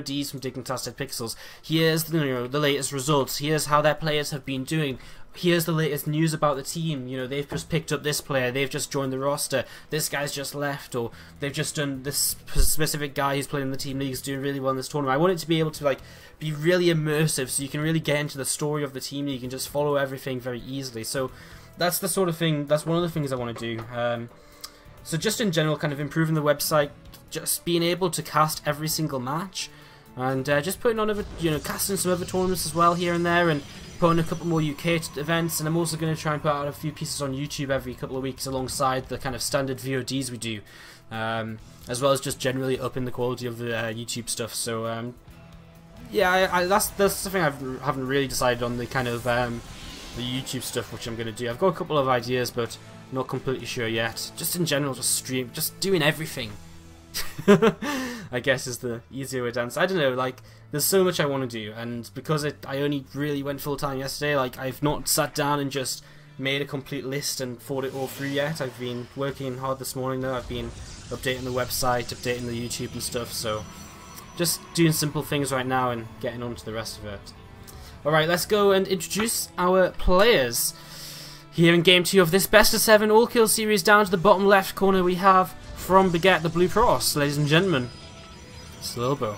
VODs from Dignitas Pixels. Here's the latest results. Here's how their players have been doing. Here's the latest news about the team. They've just picked up this player. They've just joined the roster. This guy's just left, or they've just done this specific guy who's playing in the team league is doing really well in this tournament. I want it to be able to be really immersive, so you can really get into the story of the team league and just follow everything very easily. So that's the sort of thing. That's one of the things I want to do. So just in general, kind of improving the website, just being able to cast every single match, and just putting on other, casting some other tournaments as well here and there, and putting a couple more UK events. And I'm also going to try and put out a few pieces on YouTube every couple of weeks alongside the kind of standard VODs we do, as well as just generally upping the quality of the YouTube stuff. So yeah, that's something I haven't really decided on, the kind of the YouTube stuff which I'm going to do. I've got a couple of ideas, but not completely sure yet. Just in general, just doing everything. I guess is the easier way to answer. I don't know, there's so much I want to do, and because I only really went full time yesterday, I've not sat down and just made a complete list and thought it all through yet. I've been working hard this morning though. I've been updating the website, updating the YouTube and stuff, so just doing simple things right now and getting on to the rest of it. Alright, let's go and introduce our players. Here in Game 2 of this Best of 7 All-Kill series, down to the bottom left corner we have, from Baguette, the Blue Cross, ladies and gentlemen, it's Lilbow.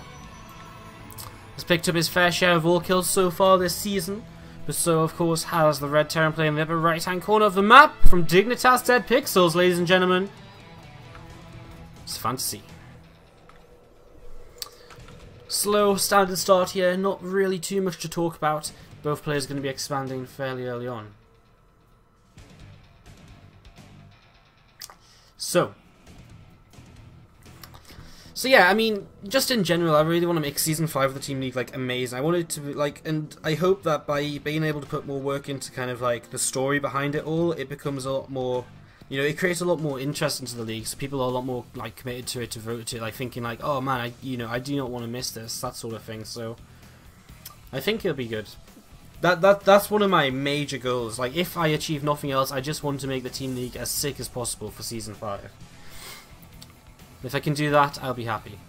Has picked up his fair share of all-kills so far this season, but so of course has the Red Terran player in the upper right-hand corner of the map, from Dignitas Pixels, ladies and gentlemen, it's FanTaSy. Slow standard start here, not really too much to talk about. Both players are going to be expanding fairly early on. So yeah, I mean, just in general, I really want to make Season 5 of the Team League, amazing. I want it to be, and I hope that by being able to put more work into kind of, the story behind it all, it becomes a lot more, it creates a lot more interest into the league, so people are a lot more, committed to it, to vote to it, thinking, oh man, I do not want to miss this, that sort of thing, so I think it'll be good. That's one of my major goals. If I achieve nothing else, I just want to make the Team League as sick as possible for Season 5. If I can do that, I'll be happy.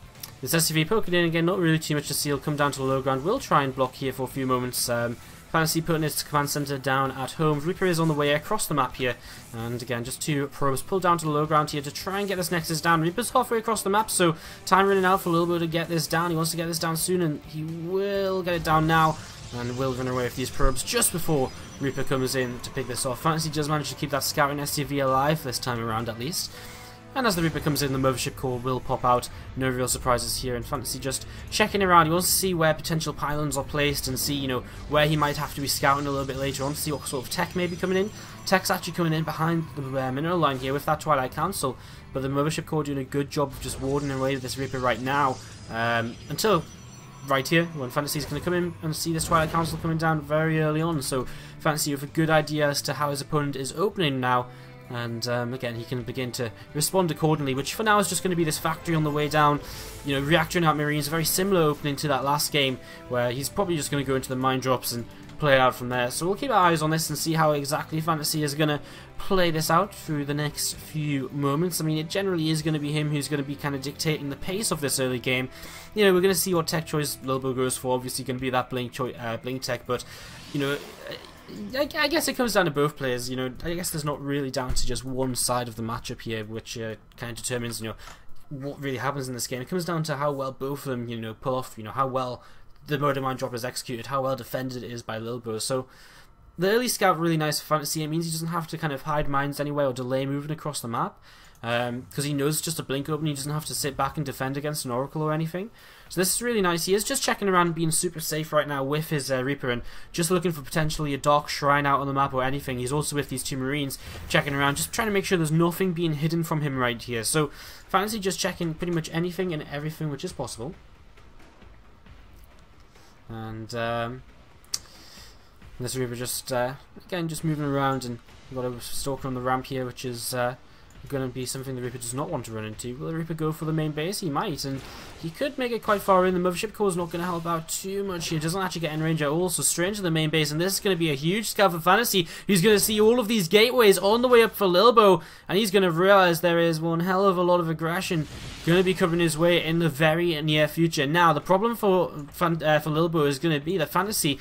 This SCV poking in again, not really too much to see. He'll come down to the low ground. We'll try and block here for a few moments. FanTaSy putting his command center down at home. Reaper is on the way across the map here. And again, just two probes pulled down to the low ground here to try and get this Nexus down. Reaper's halfway across the map, so time running out for Lilbow to get this down. He wants to get this down soon, and he will get it down now. And will run away with these probes just before Reaper comes in to pick this off. FanTaSy does manage to keep that scouting SCV alive this time around at least. And as the Reaper comes in, the Mothership Core will pop out. No real surprises here, and FanTaSy just checking around. He wants to see where potential pylons are placed and see, where he might have to be scouting a little bit later on to see what sort of tech may be coming in. Tech's actually coming in behind the mineral line here with that Twilight Council, but the Mothership Core doing a good job of just warding away this Reaper right now, until right here, when FanTaSy's going to come in and see this Twilight Council coming down very early on. So FanTaSy with a good idea as to how his opponent is opening now. And again, he can begin to respond accordingly, which for now is just going to be this factory on the way down. Reactoring out Marines, a very similar opening to that last game, where he's probably just going to go into the mine drops and play it out from there. So we'll keep our eyes on this and see how exactly FanTaSy is going to play this out through the next few moments. I mean, it generally is going to be him who's going to be kind of dictating the pace of this early game. We're going to see what tech choice Lilbow goes for. Obviously going to be that blink tech, but I guess it comes down to both players. I guess there's not really down to just one side of the matchup here, which kind of determines, what really happens in this game. It comes down to how well both of them, pull off, how well the Murder Mine Dropper is executed, how well defended it is by Lilbow. So the early scout really nice for FanTaSy. It means he doesn't have to kind of hide mines anyway or delay moving across the map, because he knows it's just a blink open. He doesn't have to sit back and defend against an Oracle or anything. So this is really nice. He is just checking around, being super safe right now with his Reaper, and just looking for potentially a Dark Shrine out on the map or anything. He's also with these two Marines, checking around, just trying to make sure there's nothing being hidden from him right here. So FanTaSy just checking pretty much anything and everything which is possible. And this Reaper just again just moving around, and we've got a Stalker on the ramp here, which is going to be something the Reaper does not want to run into. Will the Reaper go for the main base? He might, and he could make it quite far in. The Mothership Core is not going to help out too much here. Doesn't actually get in range at all, so straight into the main base, and this is going to be a huge scout for FanTaSy, who's going to see all of these gateways on the way up for Lilbow, and he's going to realize there is one hell of a lot of aggression going to be coming his way in the very near future. Now, the problem for Lilbow is going to be that FanTaSy,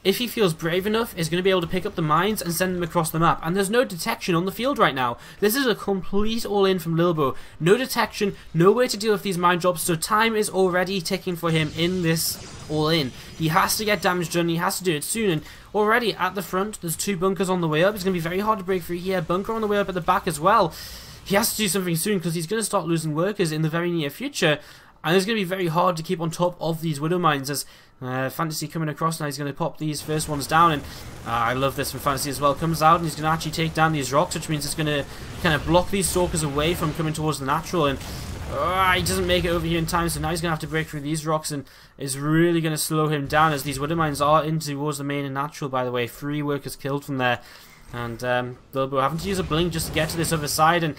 if he feels brave enough, is going to be able to pick up the mines and send them across the map. And there's no detection on the field right now. This is a complete all-in from Lilbow. No detection, no way to deal with these mine drops, so time is already ticking for him in this all-in. He has to get damage done, he has to do it soon, and already at the front, there's 2 bunkers on the way up. It's going to be very hard to break through here. Bunker on the way up at the back as well. He has to do something soon, because he's going to start losing workers in the very near future. And it's going to be very hard to keep on top of these Widow Mines as FanTaSy coming across now. He's going to pop these first ones down, and I love this from FanTaSy as well. Comes out and he's going to actually take down these rocks, which means it's going to kind of block these Stalkers away from coming towards the natural, and he doesn't make it over here in time, so now he's going to have to break through these rocks, and is really going to slow him down as these Widow Mines are in towards the main and natural, by the way. 3 workers killed from there. And Lilbow having to use a blink just to get to this other side, and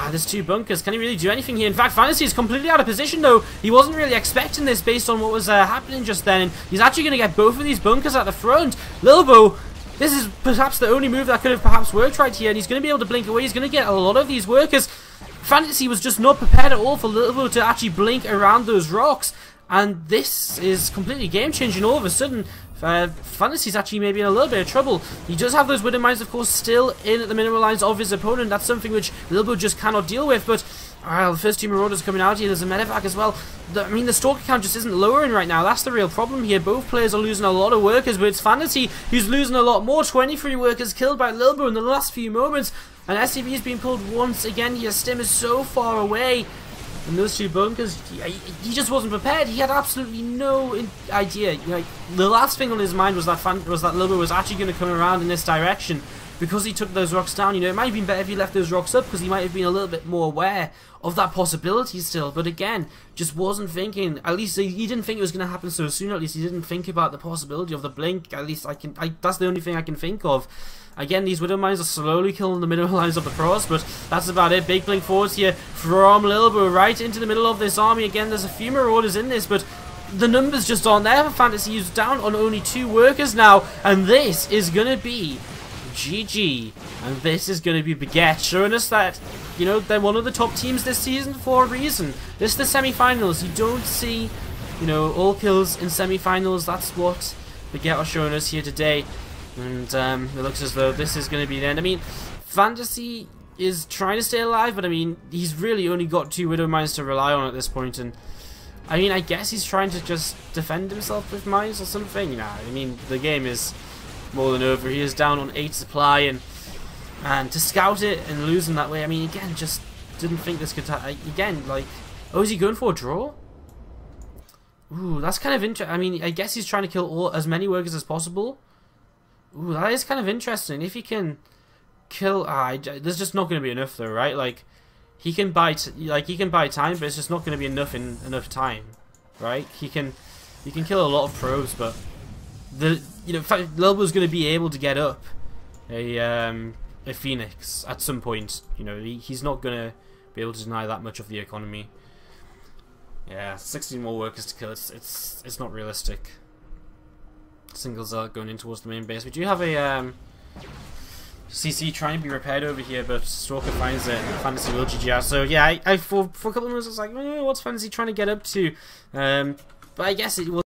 there's 2 bunkers. Can he really do anything here? In fact, FanTaSy is completely out of position though. He wasn't really expecting this based on what was happening just then, and he's actually going to get both of these bunkers at the front. Lilbow, this is perhaps the only move that could have perhaps worked right here, and he's going to be able to blink away. He's going to get a lot of these workers. FanTaSy was just not prepared at all for Lilbow to actually blink around those rocks, and this is completely game-changing all of a sudden. FanTaSy's actually maybe in a little bit of trouble. He does have those Widow Mines, of course, still in at the mineral lines of his opponent. That's something which Lilbow just cannot deal with, but the first 2 Marauders coming out here. There's a medevac as well. I mean, the Stalker count just isn't lowering right now. That's the real problem here. Both players are losing a lot of workers, but it's FanTaSy who's losing a lot more. 23 workers killed by Lilbow in the last few moments, and SCV is being pulled once again here. Stim is so far away. And those 2 bunkers, he just wasn't prepared. He had absolutely no idea. Like, the last thing on his mind was that Lilbow was actually going to come around in this direction because he took those rocks down. You know, it might have been better if he left those rocks up because he might have been a little bit more aware of that possibility still. But again, just wasn't thinking. At least he didn't think it was going to happen so soon. At least he didn't think about the possibility of the blink. At least that's the only thing I can think of. Again, these Widow Mines are slowly killing the middle lines of the cross, but that's about it. Big blink forwards here from Lilbow right into the middle of this army. Again, there's a few Marauders in this, but the numbers just aren't there for FanTaSy. He's down on only 2 workers now, and this is going to be GG. And this is going to be Baguette, showing us that, you know, they're one of the top teams this season for a reason. This is the semi-finals. You don't see, you know, all kills in semi-finals. That's what Baguette are showing us here today. And it looks as though this is going to be the end. I mean, FanTaSy is trying to stay alive, but I mean, he's really only got 2 Widow Mines to rely on at this point. And I mean, I guess he's trying to just defend himself with mines or something. Nah, I mean, the game is more than over. He is down on 8 supply, and to scout it and lose him that way, I mean, again, just didn't think this could again, like, oh, is he going for a draw? Ooh, that's kind of interesting. I mean, I guess he's trying to kill as many workers as possible. Ooh, that is kind of interesting. If he can kill, there's just not going to be enough though, right? Like, he can buy time, but it's just not going to be enough time, right? He can kill a lot of probes, but Lilbow's going to be able to get up a Phoenix at some point. You know, he's not going to be able to deny that much of the economy. Yeah, 16 more workers to kill. It's not realistic. Singles are going in towards the main base. We do have a CC trying to be repaired over here, but Stalker finds it, and FanTaSy will GG out. So yeah, I for a couple of minutes I was like, what's FanTaSy trying to get up to? But I guess it will.